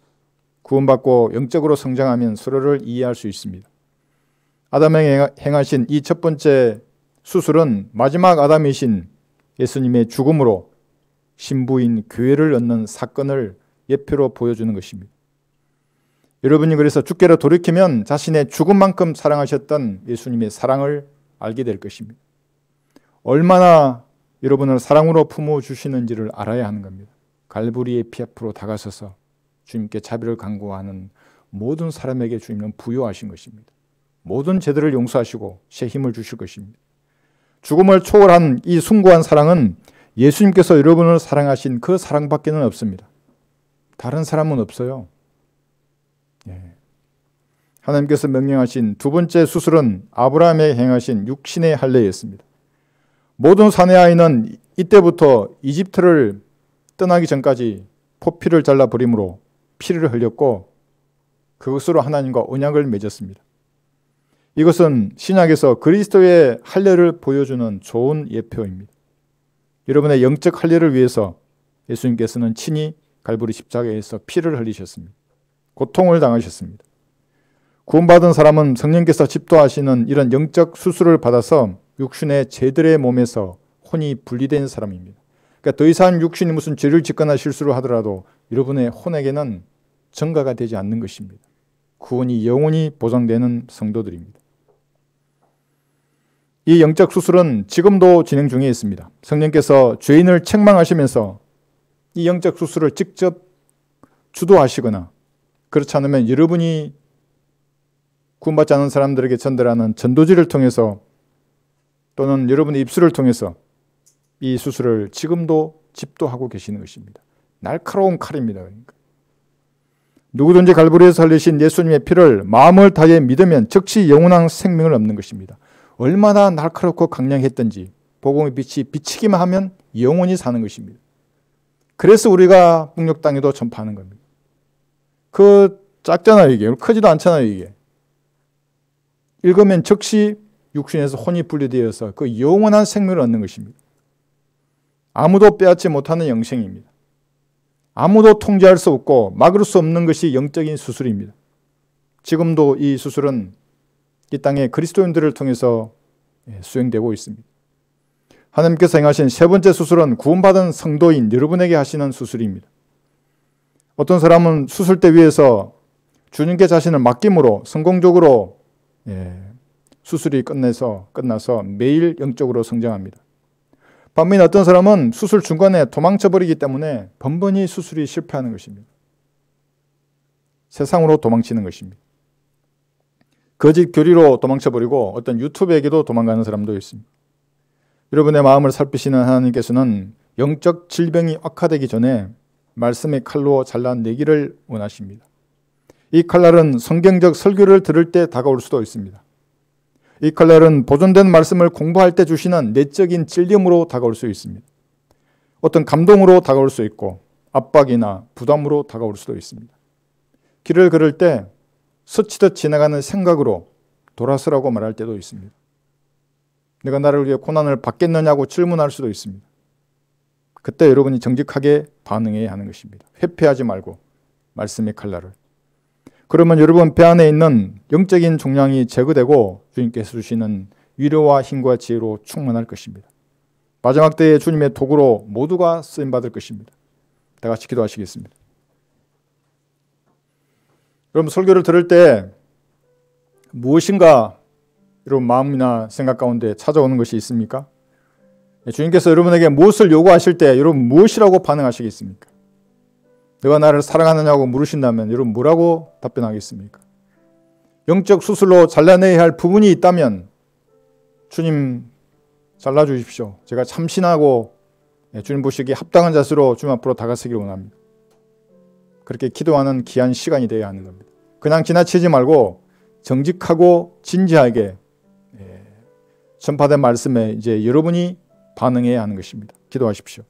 구원받고 영적으로 성장하면 서로를 이해할 수 있습니다. 아담이 행하신 이 첫 번째 수술은 마지막 아담이신 예수님의 죽음으로 신부인 교회를 얻는 사건을 예표로 보여주는 것입니다. 여러분이 그래서 주께로 돌이키면 자신의 죽음만큼 사랑하셨던 예수님의 사랑을 알게 될 것입니다. 얼마나 여러분을 사랑으로 품어주시는지를 알아야 하는 겁니다. 갈보리의 피 앞으로 다가서서 주님께 자비를 간구하는 모든 사람에게 주님은 부요하신 것입니다. 모든 죄들을 용서하시고 새 힘을 주실 것입니다. 죽음을 초월한 이 숭고한 사랑은 예수님께서 여러분을 사랑하신 그 사랑밖에는 없습니다. 다른 사람은 없어요. 하나님께서 명령하신 두 번째 수술은 아브라함에 행하신 육신의 할례였습니다. 모든 사내 아이는 이때부터 이집트를 떠나기 전까지 포피를 잘라버림으로 피를 흘렸고 그것으로 하나님과 언약을 맺었습니다. 이것은 신약에서 그리스도의 할례를 보여주는 좋은 예표입니다. 여러분의 영적 할례를 위해서 예수님께서는 친히 갈보리 십자가에서 피를 흘리셨습니다. 고통을 당하셨습니다. 구원받은 사람은 성령께서 집도하시는 이런 영적 수술을 받아서 육신의 죄들의 몸에서 혼이 분리된 사람입니다. 그러니까 더 이상 육신이 무슨 죄를 짓거나 실수를 하더라도 여러분의 혼에게는 전가가 되지 않는 것입니다. 구원이 영원히 보장되는 성도들입니다. 이 영적 수술은 지금도 진행 중에 있습니다. 성령께서 죄인을 책망하시면서 이 영적 수술을 직접 주도하시거나 그렇지 않으면 여러분이 구원받지 않은 사람들에게 전달하는 전도지를 통해서 또는 여러분의 입술을 통해서 이 수술을 지금도 집도하고 계시는 것입니다. 날카로운 칼입니다. 그러니까. 누구든지 갈보리에서 흘리신 예수님의 피를 마음을 다해 믿으면 즉시 영원한 생명을 얻는 것입니다. 얼마나 날카롭고 강력했던지 복음의 빛이 비치기만 하면 영원히 사는 것입니다. 그래서 우리가 북녘 땅에도 전파하는 겁니다. 작잖아요 이게. 크지도 않잖아요 이게. 읽으면 즉시 육신에서 혼이 분리되어서 그 영원한 생명을 얻는 것입니다. 아무도 빼앗지 못하는 영생입니다. 아무도 통제할 수 없고 막을 수 없는 것이 영적인 수술입니다. 지금도 이 수술은 이 땅의 그리스도인들을 통해서 수행되고 있습니다. 하나님께서 행하신 세 번째 수술은 구원받은 성도인 여러분에게 하시는 수술입니다. 어떤 사람은 수술대 위에서 주님께 자신을 맡김으로 성공적으로 수술이 끝나서 매일 영적으로 성장합니다. 반면에 어떤 사람은 수술 중간에 도망쳐버리기 때문에 번번이 수술이 실패하는 것입니다. 세상으로 도망치는 것입니다. 거짓 교리로 도망쳐버리고 어떤 유튜브에게도 도망가는 사람도 있습니다. 여러분의 마음을 살피시는 하나님께서는 영적 질병이 악화되기 전에 말씀의 칼로 잘라내기를 원하십니다. 이 칼날은 성경적 설교를 들을 때 다가올 수도 있습니다. 이 칼날은 보존된 말씀을 공부할 때 주시는 내적인 찔림으로 다가올 수 있습니다. 어떤 감동으로 다가올 수 있고 압박이나 부담으로 다가올 수도 있습니다. 길을 걸을 때 스치듯 지나가는 생각으로 돌아서라고 말할 때도 있습니다. 내가 나를 위해 고난을 받겠느냐고 질문할 수도 있습니다. 그때 여러분이 정직하게 반응해야 하는 것입니다. 회피하지 말고 말씀의 칼날을. 그러면 여러분 배 안에 있는 영적인 종량이 제거되고 주님께서 주시는 위로와 힘과 지혜로 충만할 것입니다. 마지막 때에 주님의 도구로 모두가 쓰임받을 것입니다. 다 같이 기도하시겠습니다. 여러분 설교를 들을 때 무엇인가 여러분 마음이나 생각 가운데 찾아오는 것이 있습니까? 주님께서 여러분에게 무엇을 요구하실 때 여러분 무엇이라고 반응하시겠습니까? 너가 나를 사랑하느냐고 물으신다면 여러분 뭐라고 답변하겠습니까? 영적 수술로 잘라내야 할 부분이 있다면 주님 잘라주십시오. 제가 참신하고 주님 보시기에 합당한 자세로 주님 앞으로 다가서기를 원합니다. 그렇게 기도하는 귀한 시간이 되어야 하는 겁니다. 그냥 지나치지 말고 정직하고 진지하게 전파된 말씀에 이제 여러분이 반응해야 하는 것입니다. 기도하십시오.